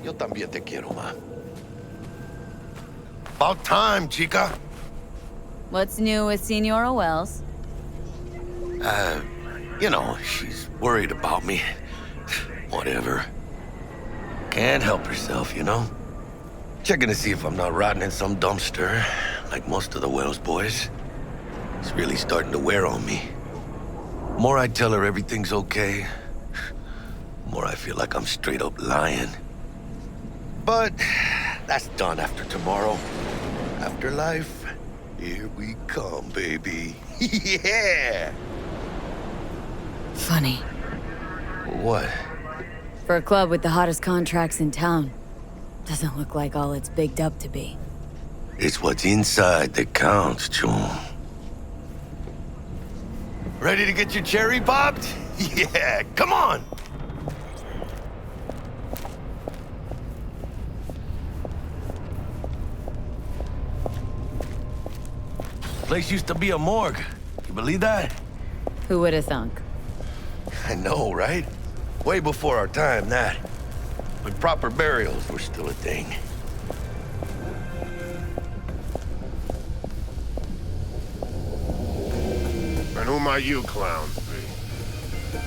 Yo también te quiero, ma. About time, chica. What's new with Senora Wells? You know, she's worried about me. Whatever. Can't help herself, you know? Checking to see if I'm not rotting in some dumpster, like most of the Wells boys. It's really starting to wear on me. More I tell her everything's okay, more I feel like I'm straight up lying. But that's done after tomorrow. Afterlife, here we come, baby. Yeah! Funny. What? For a club with the hottest contracts in town, doesn't look like all it's bigged up to be. It's what's inside that counts, June. Ready to get your cherry popped? Yeah, come on! Place used to be a morgue. You believe that? Who would have thunk? I know, right? Way before our time, that. When proper burials were still a thing. And who might you clowns be?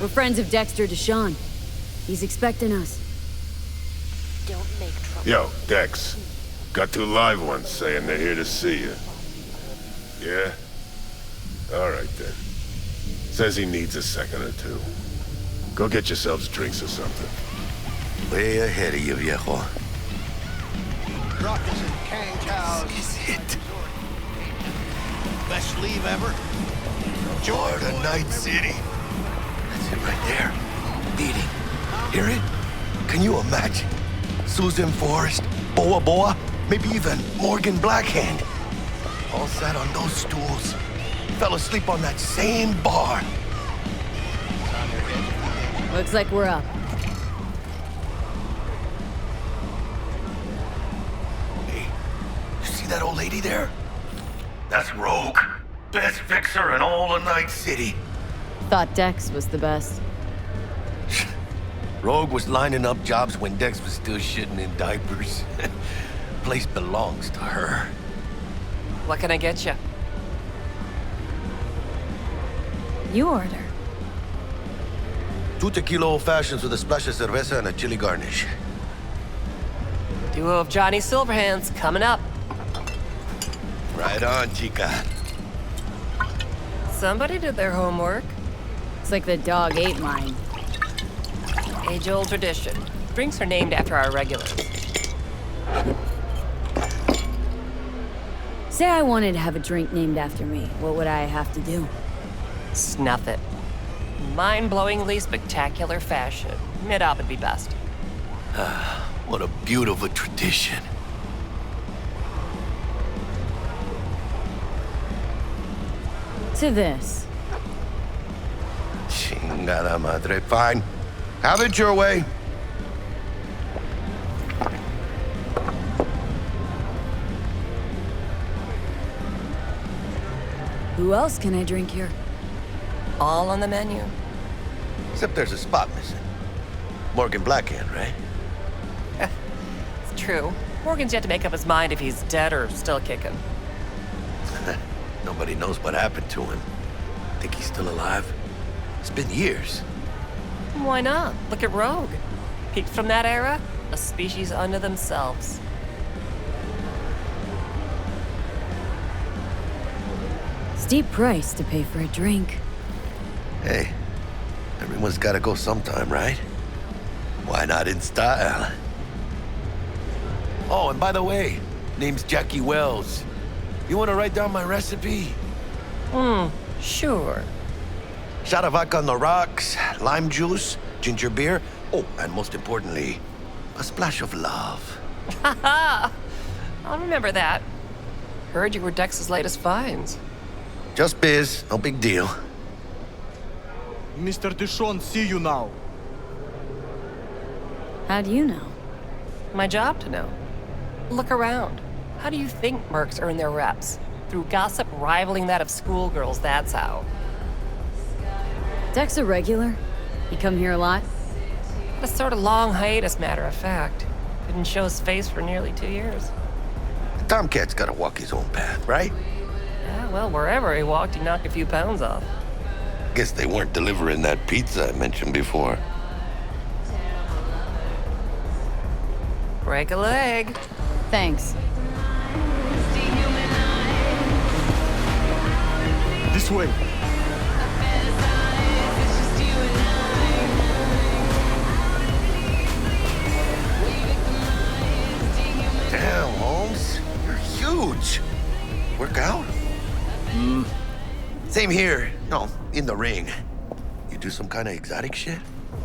We're friends of Dexter Deshawn. He's expecting us. Don't make trouble. Yo, Dex. Got two live ones saying they're here to see you. Yeah? All right, then. Says he needs a second or two. Go get yourselves drinks or something. Way ahead of you, viejo. Ruckus and Kang cows. This is it. Best leave ever. Florida Night City. That's it right there. Beating. Hear it? Can you imagine? Susan Forrest, Boa Boa, maybe even Morgan Blackhand. All sat on those stools. Fell asleep on that same bar. Looks like we're up. Hey, you see that old lady there? That's Rogue. Best fixer in all of Night City. Thought Dex was the best. Rogue was lining up jobs when Dex was still shitting in diapers. Place belongs to her. What can I get you? You order. 2 tequila old fashions with a splash of cerveza and a chili garnish. Duo of Johnny Silverhands coming up. Right on, chica. Somebody did their homework. It's like the dog ate mine. Age-old tradition. Drinks are named after our regulars. Say I wanted to have a drink named after me. What would I have to do? Snuff it. Mind-blowingly spectacular fashion. Mid-op would be best. What a beautiful tradition. To this. Chingada madre. Fine. Have it your way. Who else can I drink here? All on the menu. Except there's a spot missing. Morgan Blackhand, right? It's true. Morgan's yet to make up his mind if he's dead or still kicking. Nobody knows what happened to him. Think he's still alive? It's been years. Why not? Look at Rogue. Peaked from that era, a species unto themselves. Steep price to pay for a drink. Hey, everyone's gotta go sometime, right? Why not in style? Oh, and by the way, name's Jackie Wells. You wanna write down my recipe? Sure. Shot of vodka on the rocks, lime juice, ginger beer. Oh, and most importantly, a splash of love. Haha! I'll remember that. Heard you were Dex's latest finds. Just biz, no big deal. Mr. Deshawn, see you now. How do you know? My job to know. Look around. How do you think mercs earn their reps? Through gossip rivaling that of schoolgirls, that's how. Dex a regular? You come here a lot? A sort of long hiatus, matter of fact. Didn't show his face for nearly 2 years. Tomcat's gotta walk his own path, right? Yeah, well, wherever he walked, he knocked a few pounds off. Guess they weren't delivering that pizza I mentioned before. Break a leg. Thanks. This way. Damn, Holmes. You're huge. Work out? Same here. No, in the ring. You do some kind of exotic shit?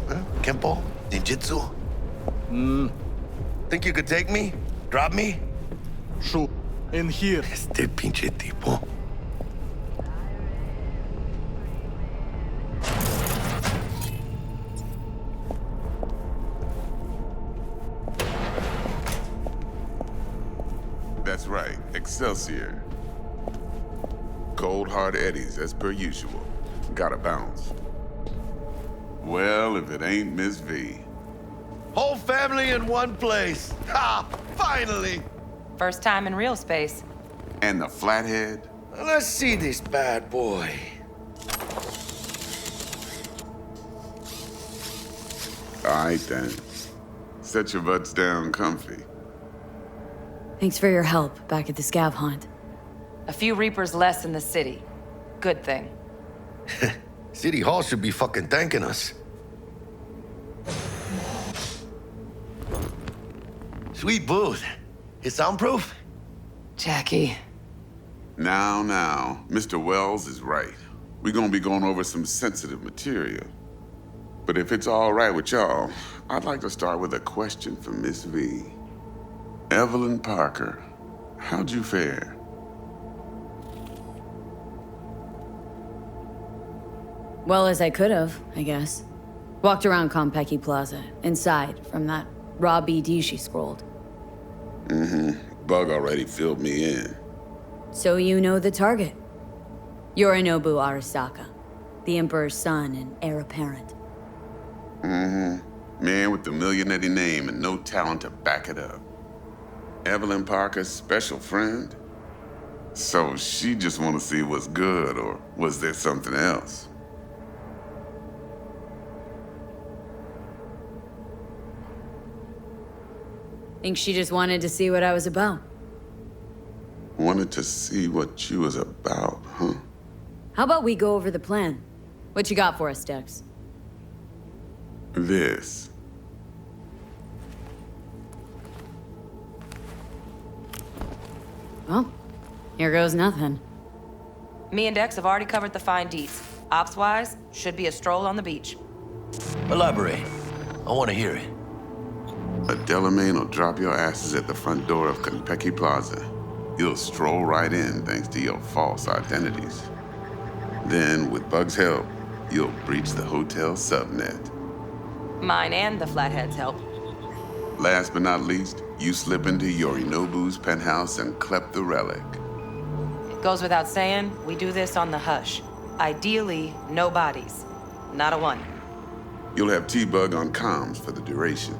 Huh? Kempo? Ninjutsu? Think you could take me? Drop me? Shoot. In here. Este pinche tipo. That's right, Excelsior. Cold hard eddies as per usual. Gotta bounce. Well, if it ain't Miss V. Whole family in one place. Ha! Finally! First time in real space. And the flathead? Let's see this bad boy. All right then. Set your butts down comfy. Thanks for your help back at the scav hunt. A few Reapers less in the city. Good thing. City Hall should be fucking thanking us. Sweet booth. It's soundproof? Jackie. Now, Mr. Wells is right. We're gonna be going over some sensitive material. But if it's all right with y'all, I'd like to start with a question for Miss V. Evelyn Parker, how'd you fare? Well as I could have, I guess. Walked around Konpeki Plaza, inside, from that raw BD she scrolled. Bug already filled me in. So you know the target. Yorinobu Arasaka, the Emperor's son and heir apparent. Man with the millionaire name and no talent to back it up. Evelyn Parker's special friend? So she just want to see what's good, or was there something else? Think she just wanted to see what I was about. Wanted to see what you was about, huh? How about we go over the plan? What you got for us, Dex? This. Well, here goes nothing. Me and Dex have already covered the fine deets. Ops-wise, should be a stroll on the beach. Elaborate. I want to hear it. A Delamain will drop your asses at the front door of Konpeki Plaza. You'll stroll right in thanks to your false identities. Then, with Bug's help, you'll breach the hotel subnet. Mine and the Flathead's help. Last but not least, you slip into Yorinobu's penthouse and clep the relic. It goes without saying, we do this on the hush. Ideally, no bodies. Not a one. You'll have T-Bug on comms for the duration.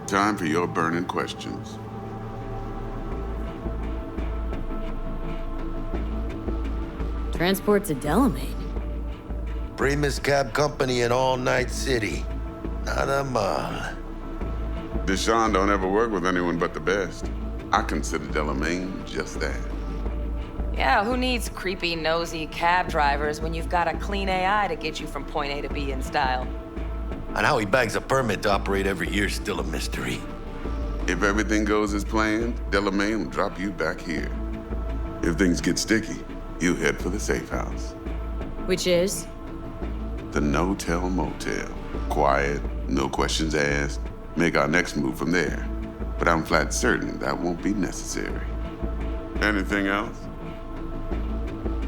Time for your burning questions. Transport to Delamain. Primus Cab Company in All Night City. Nada mal. Deshaun don't ever work with anyone but the best. I consider Delamain just that. Yeah, who needs creepy, nosy cab drivers when you've got a clean AI to get you from point A to B in style? And how he bags a permit to operate every year is still a mystery. If everything goes as planned, Delamain will drop you back here. If things get sticky, you head for the safe house. Which is? The no-tell motel. Quiet, no questions asked. Make our next move from there. But I'm flat certain that won't be necessary. Anything else?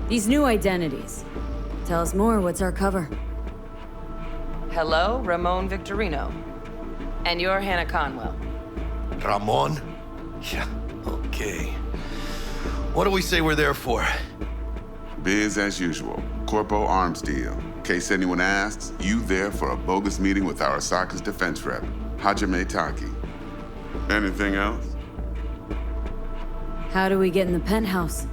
These new identities. Tell us more, what's our cover? Hello, Ramon Victorino. And you're Hannah Conwell. Ramon? Yeah, okay. What do we say we're there for? Biz as usual. Corpo arms deal. In case anyone asks, you there for a bogus meeting with Arasaka's defense rep, Hajime Taki. Anything else? How do we get in the penthouse?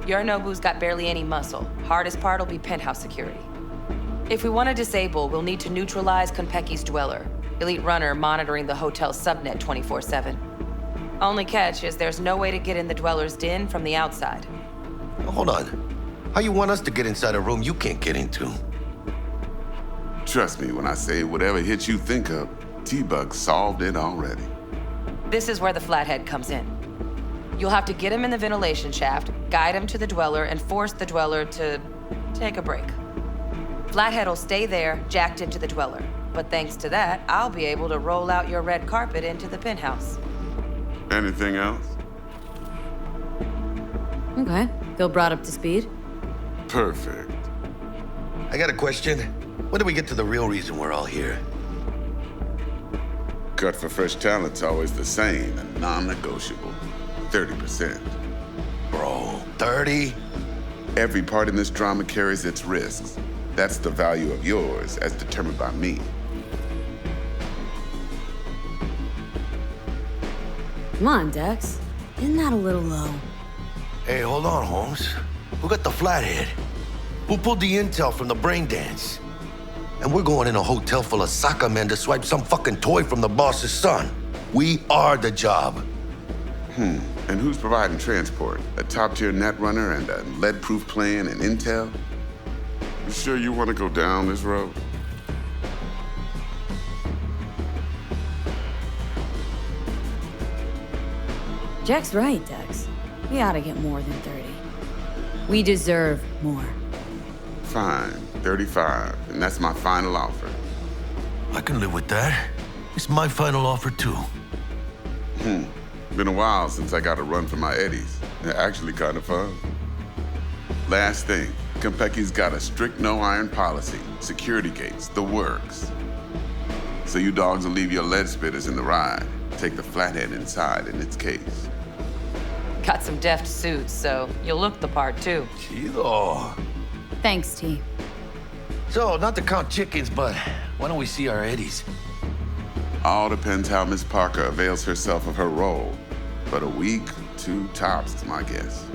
Yorinobu's got barely any muscle. Hardest part will be penthouse security. If we want to disable, we'll need to neutralize Konpeki's dweller. Elite runner monitoring the hotel's subnet 24/7. Only catch is there's no way to get in the dweller's den from the outside. Hold on. How you want us to get inside a room you can't get into? Trust me when I say whatever hit you think of, T-Bug solved it already. This is where the flathead comes in. You'll have to get him in the ventilation shaft, guide him to the dweller, and force the dweller to take a break. Flathead will stay there, jacked into the dweller. But thanks to that, I'll be able to roll out your red carpet into the penthouse. Anything else? Okay. Feel brought up to speed? Perfect. I got a question. When do we get to the real reason we're all here? Cut for fresh talent's always the same and non-negotiable. 30%. Bro, 30? Every part in this drama carries its risks. That's the value of yours, as determined by me. Come on, Dex. Isn't that a little low? Hey, hold on, Holmes. Who got the flathead? Who pulled the intel from the brain dance? And we're going in a hotel full of soccer men to swipe some fucking toy from the boss's son. We are the job. And who's providing transport? A top-tier netrunner and a lead-proof plan and intel? You sure you want to go down this road? Jack's right, Dex. We ought to get more than 30. We deserve more. Fine, 35, and that's my final offer. I can live with that. It's my final offer, too. Been a while since I got a run for my eddies. They're actually kind of fun. Last thing, Konpeki's got a strict no-iron policy, security gates, the works. So you dogs will leave your lead spitters in the ride. Take the flathead inside in its case. Got some deft suits, so you'll look the part too. Chido. Thanks, T. So, not to count chickens, but why don't we see our eddies? All depends how Miss Parker avails herself of her role. But a week, 2 tops is my guess.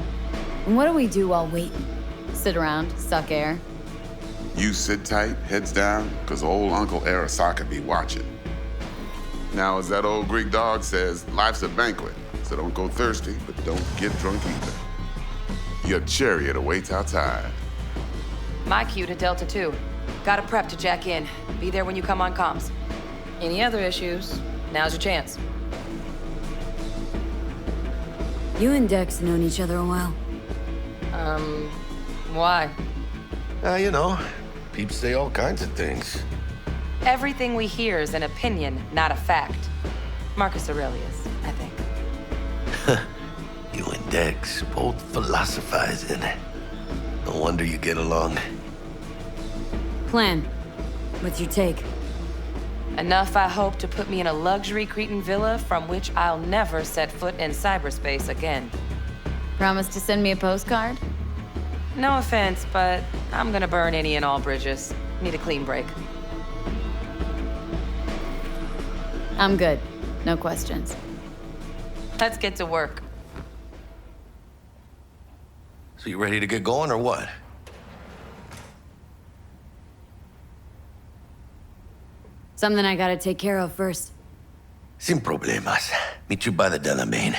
And what do we do while waiting? Sit around, suck air? You sit tight, heads down, because old Uncle Arasaka be watching. Now, as that old Greek dog says, life's a banquet, so don't go thirsty, but don't get drunk either. Your chariot awaits outside. My cue to Delta 2. Gotta prep to jack in. Be there when you come on comms. Any other issues, now's your chance. You and Dex have known each other a while. Why? You know, peeps say all kinds of things. Everything we hear is an opinion, not a fact. Marcus Aurelius, I think. You and Dex both philosophizing. No wonder you get along. Plan. What's your take? Enough, I hope, to put me in a luxury Cretan villa from which I'll never set foot in cyberspace again. Promise to send me a postcard? No offense, but I'm gonna burn any and all bridges. Need a clean break. I'm good. No questions. Let's get to work. So you ready to get going or what? Something I gotta take care of first. Sin problemas. Meet you by the Delamain.